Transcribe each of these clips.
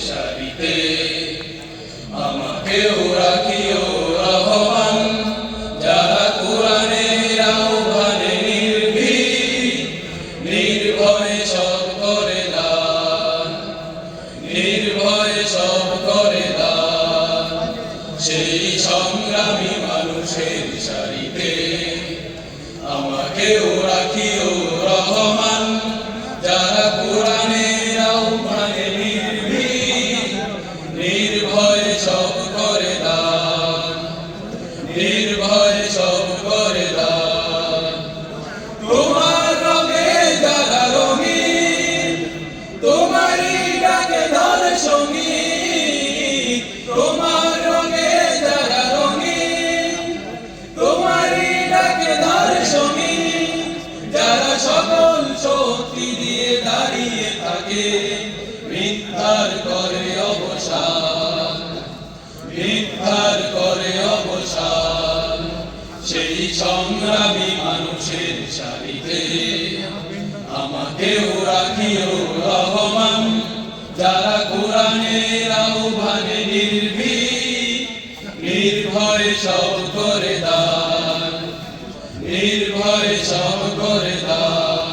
সারিতে আমাকেও রাখিও রহমান যারা কোরআনের আহ্বানে নির্ভীক নির্ভয়ে সব করে দান নির্ভয়ে সব করে দান সেই সংগ্রামী মানুষের সারিতে আমাকেও রাখিও রহমান যারা কোরআনের আহ্বানে নির্ভীক নির্ভয়ে সব করে দান নির্ভয়ে সব করে দান তোমার রঙে যারা রঙিন তোমারই ডাকে ধর সঙ্গী তোমার রঙে যারা রঙিন তোমারই ডাকে ধর সঙ্গী যারা সকল শক্তি দিয়ে দাঁড়িয়ে থাকে মিথ্যার করে অবসান মিথ্যার করে অবসান সেই সংগ্রামী মানুষের সারিতে আমাকেও রাখিও রহমান যারা কোরআনের আহ্বানে নির্ভীক নির্ভয়ে সব করে দান নির্ভয়ে সব করে দান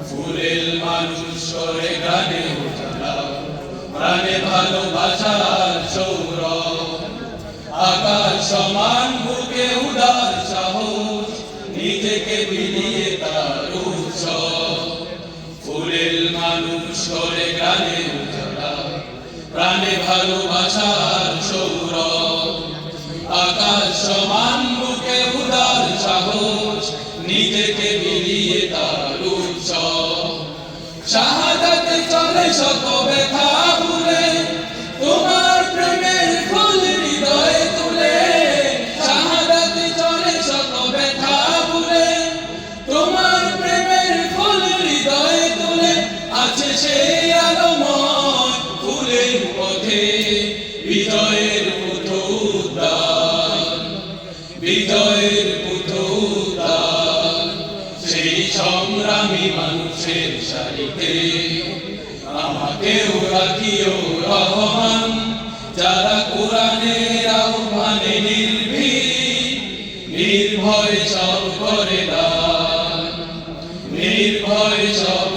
ফুলের মানুষ করে গানে উজালা প্রাণে ভালোবাসার সৌরভ আকাশ সমান বুকে উদার সাহস নিজেকে বিলিয়ে তার উৎসব ফুলের মানুষ করে গানে উজালা প্রাণে ভালোবাসার সৌরভ আকাশ সমান বুকে উদার সাহস নিজেকে বিলিয়ে তার উৎসব শাহাদাতে চলে শত ব্যথা ভুলে তোমার প্রেমের ফুল হৃদয়ে তুলে শাহাদাতে চলে শত ব্যথা ভুলে তোমার প্রেমের ফুল হৃদয়ে তুলে আছে সেই আলোময় ফুলের পথে বিজয়ের পথ উদ্যান বিজয়ের পথ উদ্যান সেই সংগ্রামী মানুষের সারিতে আমাকেও রাখিও রহমান যারা কোরআনের আহ্বানে নির্ভীক নির্ভয়ে সব করে দান নির্ভয়ে সব